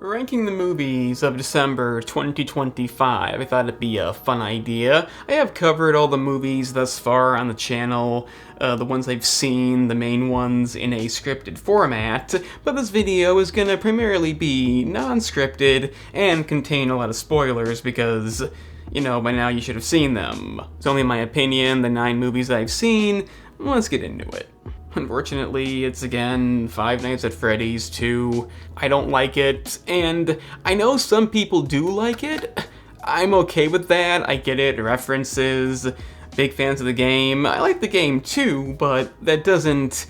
Ranking the movies of December 2025, I thought it'd be a fun idea. I have covered all the movies thus far on the channel, the ones I've seen, the main ones in a scripted format, but this video is gonna primarily be non-scripted and contain a lot of spoilers because, by now you should have seen them. It's only my opinion, the 9 movies I've seen. Let's get into it. Unfortunately, it's again Five Nights at Freddy's 2. I don't like it, and I know some people do like it. I'm okay with that. I get it, references, big fans of the game. I like the game too, but that doesn't,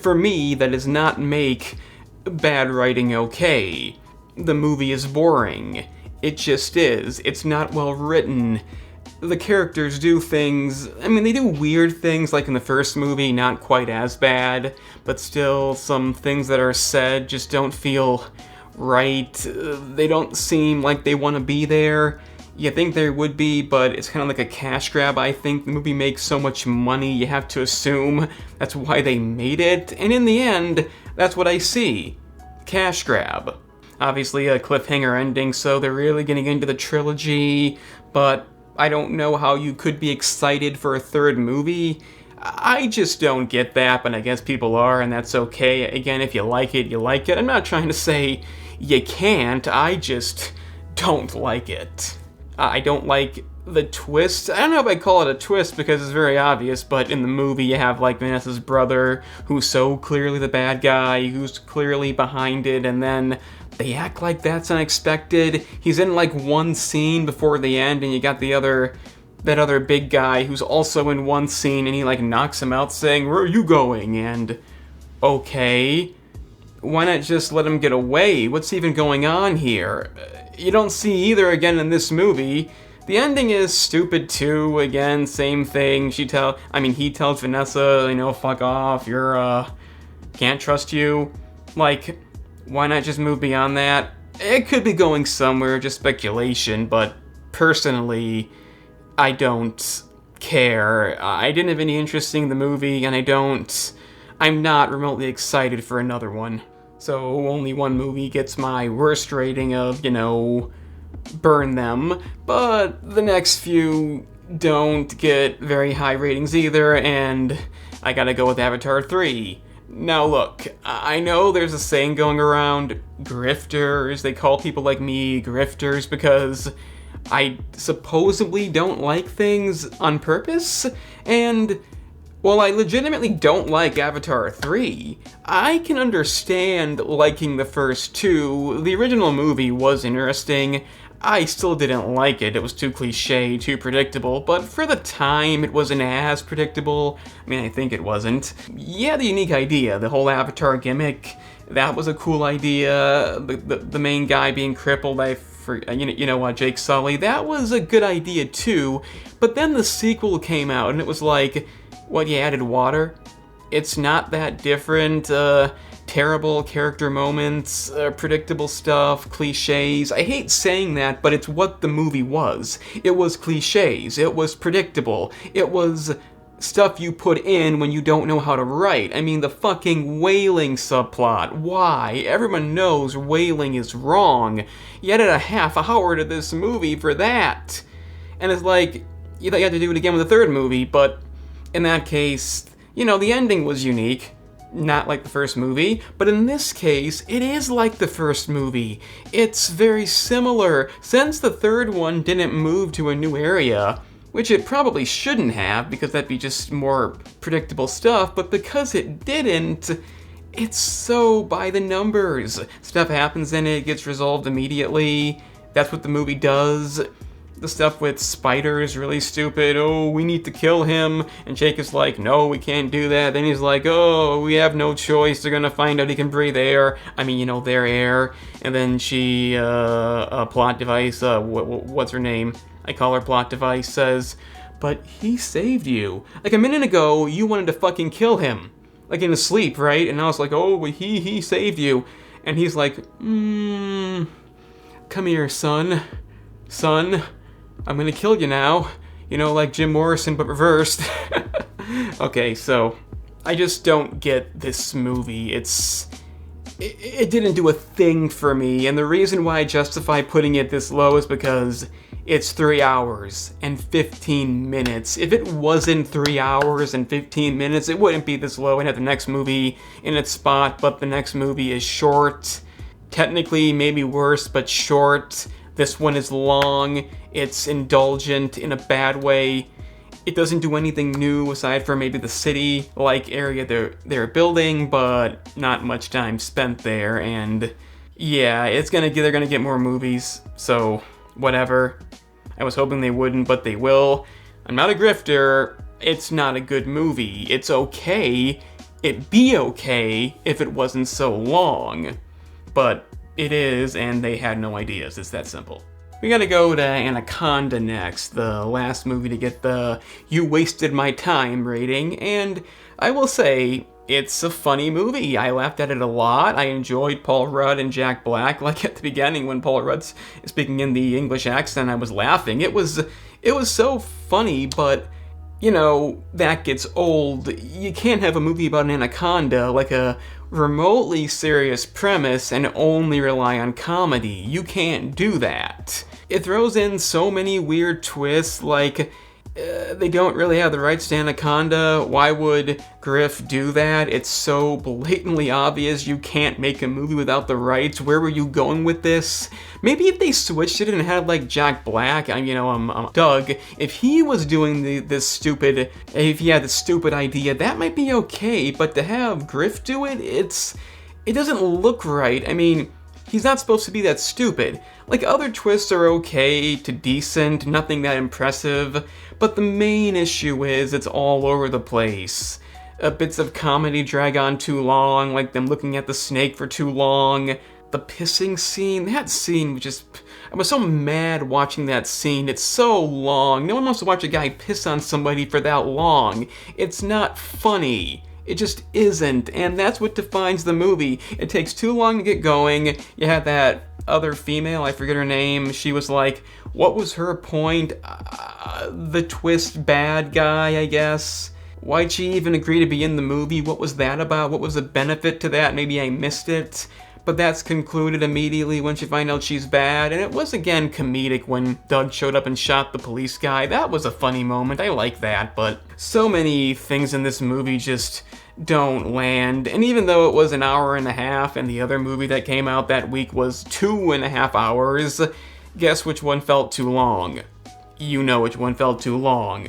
for me, that does not make bad writing okay. The movie is boring. It just is. It's not well written. The characters do things, they do weird things like in the first movie, not quite as bad, but still some things that are said just don't feel right. They don't seem like they want to be there. You think there would be, but it's kind of like a cash grab, I think. The movie makes so much money, you have to assume that's why they made it, and in the end, that's what I see. Cash grab. Obviously a cliffhanger ending, so they're really getting into the trilogy, but I don't know how you could be excited for a third movie. I just don't get that, but I guess people are, and that's okay. Again, if you like it, you like it. I'm not trying to say you can't, I just don't like it. I don't like the twist. I don't know if I call it a twist because it's very obvious, but in the movie you have Vanessa's brother, who's so clearly the bad guy, who's clearly behind it, and then they act like that's unexpected. He's in one scene before the end, and you got that other big guy who's also in one scene, and he knocks him out saying, "Where are you going?" And okay, why not just let him get away? What's even going on here? You don't see either again in this movie. The ending is stupid too. Again, same thing. He tells Vanessa, fuck off. Can't trust you. Why not just move beyond that? It could be going somewhere, just speculation, but personally, I don't care. I didn't have any interest in the movie, and I'm not remotely excited for another one. So only one movie gets my worst rating of, burn them, but the next few don't get very high ratings either, and I gotta go with Avatar 3. Now look, I know there's a saying going around, grifters, they call people like me grifters because I supposedly don't like things on purpose, and while I legitimately don't like Avatar 3, I can understand liking the first two. The original movie was interesting. I still didn't like it. It was too cliche, too predictable, but for the time, it wasn't as predictable. I think it wasn't. Yeah, the unique idea, the whole Avatar gimmick, that was a cool idea. The main guy being crippled, Jake Sully, that was a good idea too, but then the sequel came out, and it was you added water? It's not that different. Terrible character moments, predictable stuff, cliches. I hate saying that, but it's what the movie was. It was cliches, it was predictable, it was stuff you put in when you don't know how to write. The fucking whaling subplot. Why? Everyone knows whaling is wrong. You added a half hour to this movie for that. And it's you thought you had to do it again with the third movie, but in that case, the ending was unique. Not like the first movie, but in this case, it is like the first movie. It's very similar. Since the third one didn't move to a new area, which it probably shouldn't have, because that'd be just more predictable stuff, but because it didn't, it's so by the numbers. Stuff happens in it, gets resolved immediately. That's what the movie does. The stuff with Spider is really stupid. Oh, we need to kill him. And Jake is no, we can't do that. Then he's oh, we have no choice. They're gonna find out he can breathe air. Their air. And then she, a plot device, what's her name? I call her plot device, says, but he saved you. A minute ago, you wanted to fucking kill him. In his sleep, right? And I was oh, he saved you. And he's come here, son. Son. I'm gonna kill you now. Like Jim Morrison, but reversed. Okay, so I just don't get this movie. It's it didn't do a thing for me, and the reason why I justify putting it this low is because it's 3 hours and 15 minutes. If it wasn't 3 hours and 15 minutes, it wouldn't be this low and have the next movie in its spot, but the next movie is short. Technically, maybe worse, but short. This one is long. It's indulgent in a bad way. It doesn't do anything new aside from maybe the city-like area they're building, but not much time spent there. And yeah, they're gonna get more movies, so whatever. I was hoping they wouldn't, but they will. I'm not a grifter. It's not a good movie. It's okay. It'd be okay if it wasn't so long, but it is, and they had no ideas. It's that simple. We gotta go to Anaconda next, the last movie to get the "You Wasted My Time" rating, and I will say, it's a funny movie. I laughed at it a lot. I enjoyed Paul Rudd and Jack Black. Like at the beginning when Paul Rudd's speaking in the English accent, I was laughing. It was so funny, but you know, that gets old. You can't have a movie about an anaconda, like a remotely serious premise, and only rely on comedy. You can't do that. It throws in so many weird twists, like they don't really have the rights to Anaconda. Why would Griff do that? It's so blatantly obvious you can't make a movie without the rights. Where were you going with this? Maybe if they switched it and had like Jack Black, Doug, if he was doing if he had this stupid idea, that might be okay, but to have Griff do it, it doesn't look right. I mean, he's not supposed to be that stupid. Like, other twists are okay to decent, nothing that impressive, but the main issue is it's all over the place. Bits of comedy drag on too long, like them looking at the snake for too long. The pissing scene, that scene was just... I was so mad watching that scene. It's so long. No one wants to watch a guy piss on somebody for that long. It's not funny. It just isn't, and that's what defines the movie. It takes too long to get going. You have that other female, I forget her name, she was like, what was her point? The twist bad guy, I guess? Why'd she even agree to be in the movie? What was that about? What was the benefit to that? Maybe I missed it. But that's concluded immediately once you find out she's bad, and it was again comedic when Doug showed up and shot the police guy. That was a funny moment, I like that, but so many things in this movie just don't land. And even though it was an hour and a half, and the other movie that came out that week was 2.5 hours, guess which one felt too long? You know which one felt too long.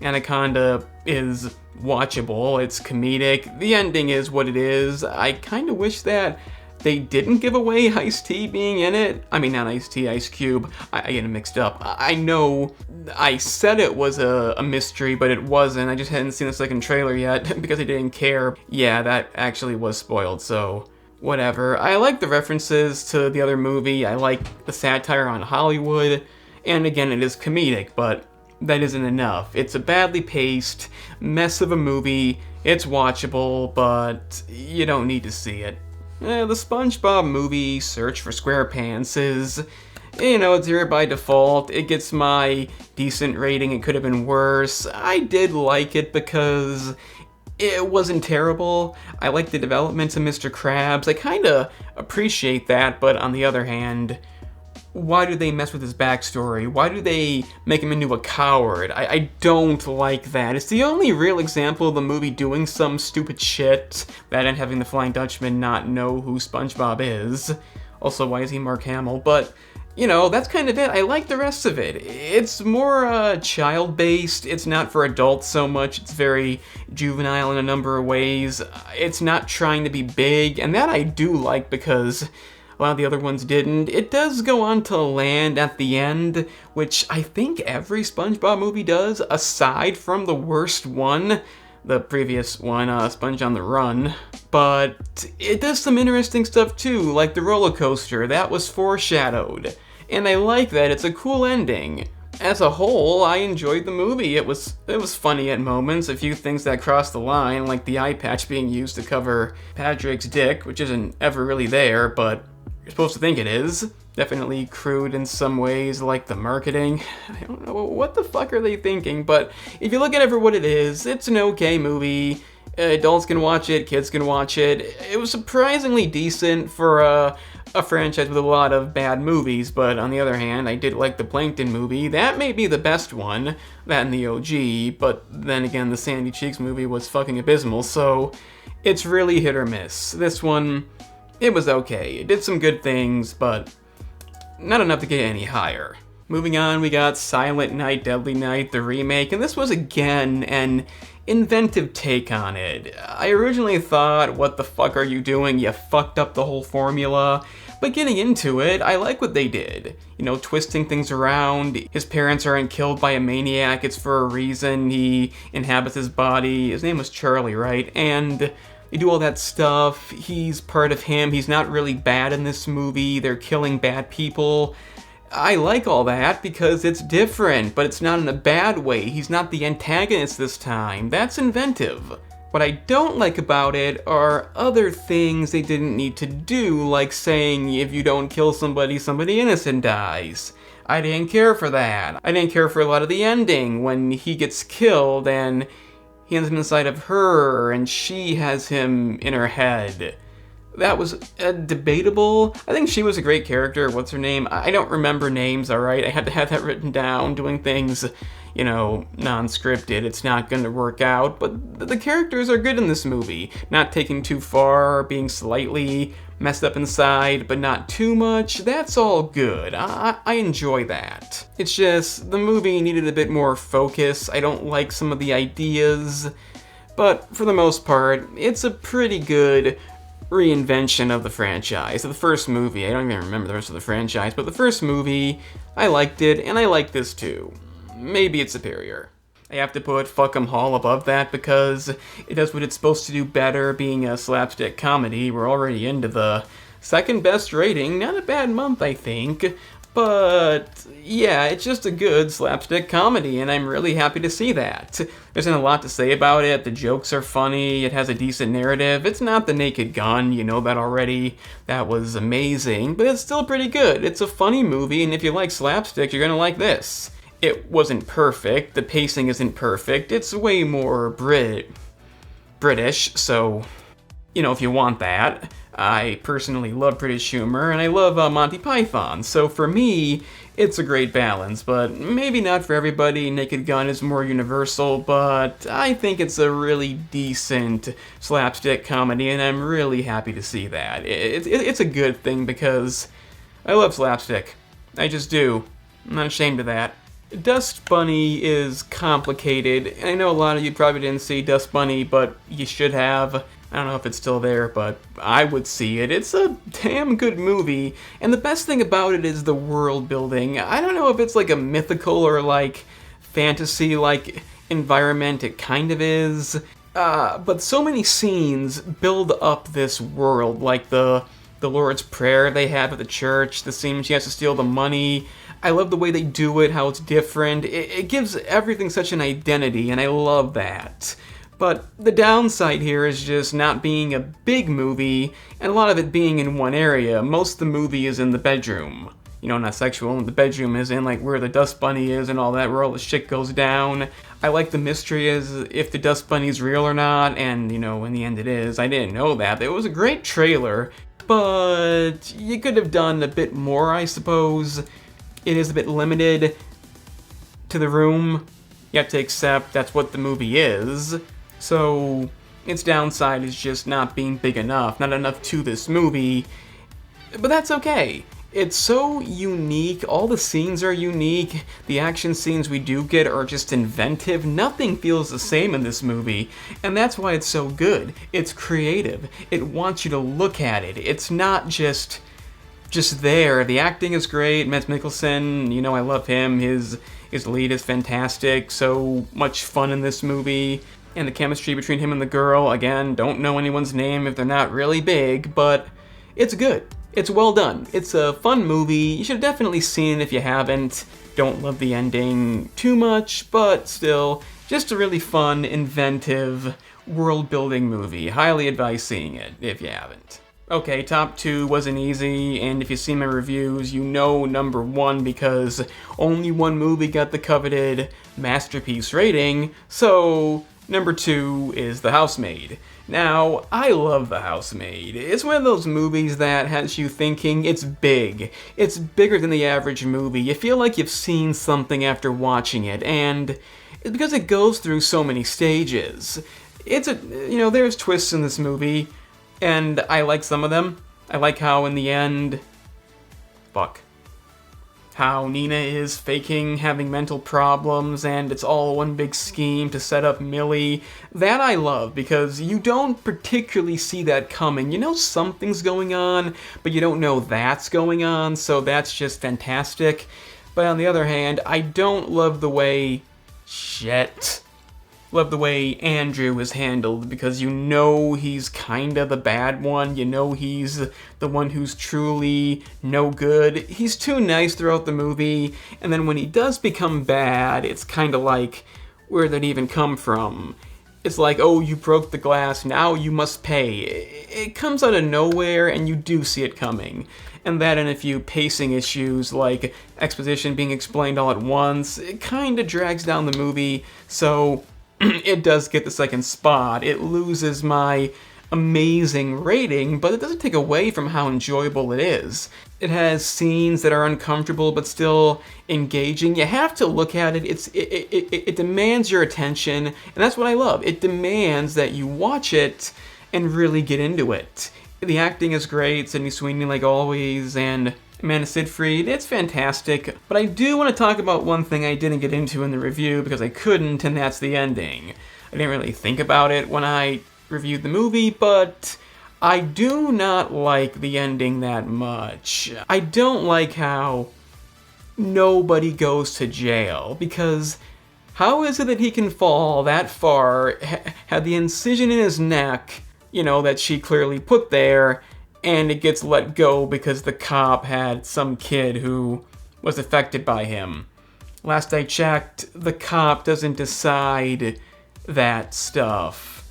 Anaconda is watchable, it's comedic, the ending is what it is. I kinda wish that they didn't give away Ice-T being in it. I mean, not Ice-T, Ice Cube. I get it mixed up. I know I said it was a mystery, but it wasn't. I just hadn't seen the second trailer yet because I didn't care. Yeah, that actually was spoiled, so whatever. I like the references to the other movie. I like the satire on Hollywood. And again, it is comedic, but that isn't enough. It's a badly paced mess of a movie. It's watchable, but you don't need to see it. The SpongeBob movie, Search for SquarePants, is, it's here by default. It gets my decent rating. It could have been worse. I did like it because it wasn't terrible. I like the development of Mr. Krabs. I kinda appreciate that, but on the other hand, why do they mess with his backstory? Why do they make him into a coward? I don't like that. It's the only real example of the movie doing some stupid shit, that and having the Flying Dutchman not know who SpongeBob is. Also, why is he Mark Hamill? But, that's kind of it. I like the rest of it. It's more child-based. It's not for adults so much. It's very juvenile in a number of ways. It's not trying to be big, and that I do like because a lot of the other ones didn't. It does go on to land at the end, which I think every SpongeBob movie does, aside from the worst one, the previous one, Sponge on the Run. But it does some interesting stuff too, like the roller coaster. That was foreshadowed. And I like that. It's a cool ending. As a whole, I enjoyed the movie. It was funny at moments, a few things that crossed the line, like the eye patch being used to cover Patrick's dick, which isn't ever really there, but you're supposed to think it is. Definitely crude in some ways, like the marketing. I don't know, what the fuck are they thinking? But if you look at it for what it is, it's an okay movie. Adults can watch it, kids can watch it. It was surprisingly decent for a franchise with a lot of bad movies, but on the other hand, I did like the Plankton movie. That may be the best one, that and the OG, but then again, the Sandy Cheeks movie was fucking abysmal, so it's really hit or miss. This one, it was okay. It did some good things, but not enough to get any higher. Moving on, we got Silent Night, Deadly Night, the remake, and this was again an inventive take on it. I originally thought, what the fuck are you doing? You fucked up the whole formula. But getting into it, I like what they did. You know, twisting things around. His parents aren't killed by a maniac, it's for a reason. He inhabits his body. His name was Charlie, right? And they do all that stuff. He's part of him. He's not really bad in this movie. They're killing bad people. I like all that because it's different, but it's not in a bad way. He's not the antagonist this time. That's inventive. What I don't like about it are other things they didn't need to do, like saying if you don't kill somebody, somebody innocent dies. I didn't care for that. I didn't care for a lot of the ending when he gets killed and he ends up inside of her and she has him in her head. That was debatable. I think she was a great character. What's her name? I don't remember names, alright? I had to have that written down. Doing things, you know, non-scripted. It's not gonna work out. But the characters are good in this movie. Not taking too far, being slightly messed up inside, but not too much. That's all good. I enjoy that. It's just, the movie needed a bit more focus. I don't like some of the ideas. But for the most part, it's a pretty good reinvention of the franchise. The first movie, I don't even remember the rest of the franchise, but the first movie, I liked it, and I like this too. Maybe it's superior. I have to put Fuck 'em All above that because it does what it's supposed to do better, being a slapstick comedy. We're already into the second best rating. Not a bad month, I think. But yeah, it's just a good slapstick comedy, and I'm really happy to see that. There's not a lot to say about it. The jokes are funny. It has a decent narrative. It's not The Naked Gun, you know that already. That was amazing, but it's still pretty good. It's a funny movie, and if you like slapstick, you're gonna like this. It wasn't perfect. The pacing isn't perfect. It's way more British, so, you know, if you want that. I personally love British humor, and I love Monty Python, so for me, it's a great balance, but maybe not for everybody. Naked Gun is more universal, but I think it's a really decent slapstick comedy, and I'm really happy to see that. It's a good thing because I love slapstick. I just do. I'm not ashamed of that. Dust Bunny is complicated, and I know a lot of you probably didn't see Dust Bunny, but you should have. I don't know if it's still there, but I would see it. It's a damn good movie, and the best thing about it is the world building. I don't know if it's like a mythical or like fantasy-like environment. It kind of is. But so many scenes build up this world, like the Lord's Prayer they have at the church, the scene when she has to steal the money. I love the way they do it, how it's different. It gives everything such an identity, and I love that. But the downside here is just not being a big movie, and a lot of it being in one area. Most of the movie is in the bedroom. You know, not sexual, the bedroom is in like where the Dust Bunny is and all that, where all the shit goes down. I like the mystery as if the Dust Bunny's real or not, and you know, in the end it is. I didn't know that. It was a great trailer, but you could have done a bit more, I suppose. It is a bit limited to the room. You have to accept that's what the movie is. So, its downside is just not being big enough, not enough to this movie, but that's okay. It's so unique, all the scenes are unique, the action scenes we do get are just inventive, nothing feels the same in this movie, and that's why it's so good. It's creative, it wants you to look at it, it's not just there. The acting is great, Mads Mikkelsen, you know I love him, his lead is fantastic, so much fun in this movie. And the chemistry between him and the girl, again, don't know anyone's name if they're not really big, but it's good. It's well done. It's a fun movie. You should have definitely seen it if you haven't. Don't love the ending too much, but still, just a really fun, inventive, world-building movie. Highly advise seeing it if you haven't. Okay, top 2 wasn't easy, and if you see my reviews, you know number 1 because only one movie got the coveted masterpiece rating, so Number 2 is The Housemaid. Now, I love The Housemaid. It's one of those movies that has you thinking it's big. It's bigger than the average movie. You feel like you've seen something after watching it, and it's because it goes through so many stages. There's twists in this movie, and I like some of them. I like how in the end, how Nina is faking having mental problems and it's all one big scheme to set up Millie. That I love because you don't particularly see that coming. You know something's going on, but you don't know that's going on, so that's just fantastic. But on the other hand, I don't love the way Andrew is handled, because you know he's kinda the bad one, you know he's the one who's truly no good. He's too nice throughout the movie, and then when he does become bad, it's kinda like, where'd that even come from? It's like, oh, you broke the glass, now you must pay. It comes out of nowhere, and you do see it coming. And that and a few pacing issues, like exposition being explained all at once, it kinda drags down the movie, so it does get the second spot. It loses my amazing rating, but it doesn't take away from how enjoyable it is. It has scenes that are uncomfortable but still engaging. You have to look at it. It demands your attention, and that's what I love. It demands that you watch it and really get into it. The acting is great, Sydney Sweeney like always, and Amanda Seyfried, it's fantastic, but I do want to talk about one thing I didn't get into in the review because I couldn't, and that's the ending. I didn't really think about it when I reviewed the movie, but I do not like the ending that much. I don't like how nobody goes to jail, because how is it that he can fall that far, had the incision in his neck, that she clearly put there, and it gets let go because the cop had some kid who was affected by him. Last I checked, the cop doesn't decide that stuff.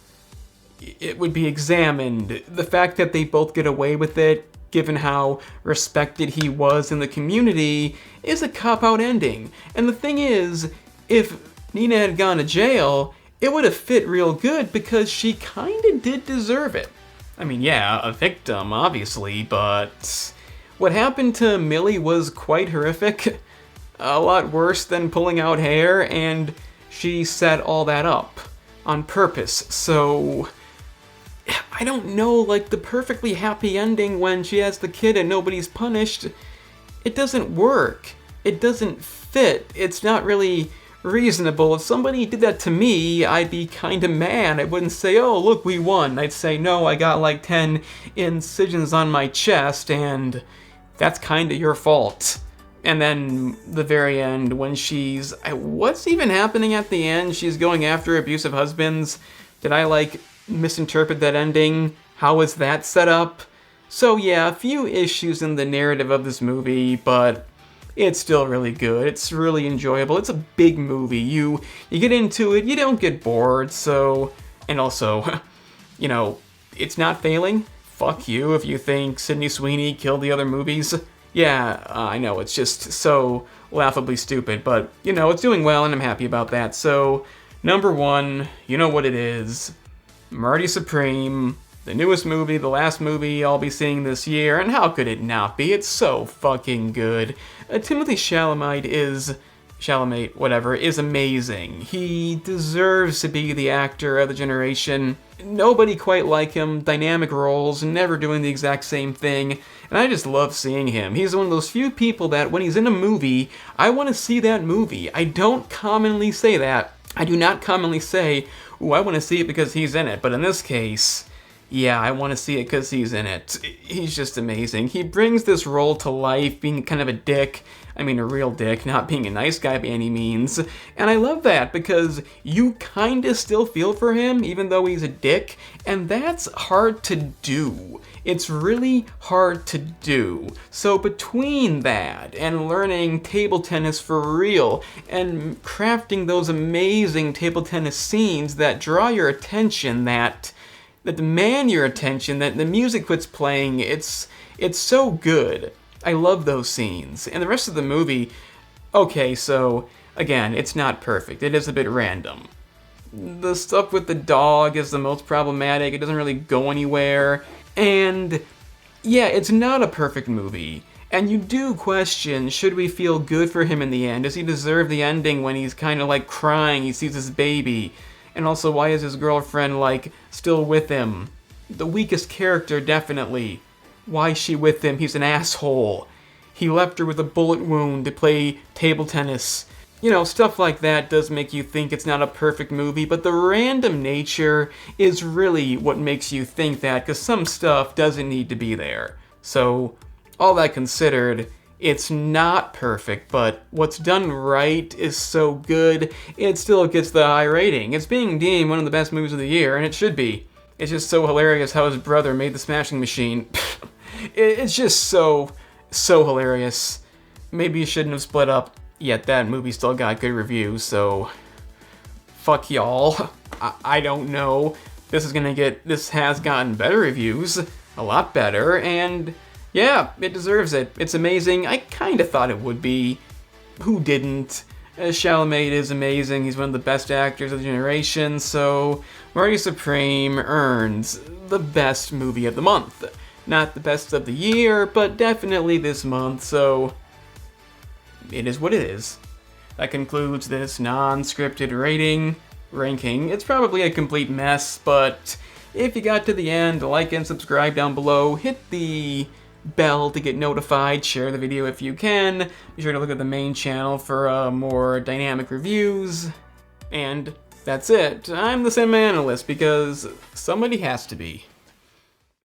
It would be examined. The fact that they both get away with it, given how respected he was in the community, is a cop-out ending. And the thing is, if Nina had gone to jail, it would have fit real good because she kinda did deserve it. I mean, yeah, a victim, obviously, but what happened to Millie was quite horrific. A lot worse than pulling out hair, and she set all that up on purpose. So, I don't know, like the perfectly happy ending when she has the kid and nobody's punished, it doesn't work. It doesn't fit. It's not really reasonable. If somebody did that to me, I'd be kinda mad. I wouldn't say, oh, look, we won. I'd say, no, I got like 10 incisions on my chest, and that's kinda your fault. And then the very end, when what's even happening at the end? She's going after abusive husbands. Did I, misinterpret that ending? How was that set up? So yeah, a few issues in the narrative of this movie, but it's still really good. It's really enjoyable. It's a big movie. You get into it, you don't get bored, so... And also, it's not failing. Fuck you if you think Sydney Sweeney killed the other movies. Yeah, I know, it's just so laughably stupid, but, it's doing well, and I'm happy about that. So, number 1, you know what it is. Marty Supreme, the newest movie, the last movie I'll be seeing this year, and how could it not be? It's so fucking good. Timothée Chalamet is amazing. He deserves to be the actor of the generation. Nobody quite like him, dynamic roles, never doing the exact same thing, and I just love seeing him. He's one of those few people that when he's in a movie, I want to see that movie. I don't commonly say that. I do not commonly say, ooh, I want to see it because he's in it, but in this case... yeah, I want to see it because he's in it. He's just amazing. He brings this role to life, being kind of a dick. I mean, a real dick, not being a nice guy by any means. And I love that because you kind of still feel for him, even though he's a dick. And that's hard to do. It's really hard to do. So between that and learning table tennis for real and crafting those amazing table tennis scenes that draw your attention, that demand your attention, that the music quits playing, it's so good. I love those scenes. And the rest of the movie, okay, so, again, it's not perfect. It is a bit random. The stuff with the dog is the most problematic. It doesn't really go anywhere. And yeah, it's not a perfect movie. And you do question, should we feel good for him in the end? Does he deserve the ending when he's kind of like crying, he sees his baby? And also, why is his girlfriend like still with him? The weakest character, definitely. Why is she with him? He's an asshole. He left her with a bullet wound to play table tennis. You know, stuff like that does make you think it's not a perfect movie, but the random nature is really what makes you think that, because some stuff doesn't need to be there. So, all that considered, it's not perfect, but what's done right is so good, it still gets the high rating. It's being deemed one of the best movies of the year, and it should be. It's just so hilarious how his brother made the Smashing Machine. It's just so hilarious. Maybe you shouldn't have split up, yet that movie still got good reviews, so fuck y'all. I don't know. This has gotten better reviews, a lot better, and yeah, it deserves it. It's amazing. I kinda thought it would be. Who didn't? Chalamet is amazing. He's one of the best actors of the generation, so Marty Supreme earns the best movie of the month. Not the best of the year, but definitely this month, so it is what it is. That concludes this non-scripted ranking. It's probably a complete mess, but if you got to the end, like and subscribe down below, hit the bell to get notified, share the video if you can, be sure to look at the main channel for more dynamic reviews, and that's it. I'm the Cinema Analyst because somebody has to be.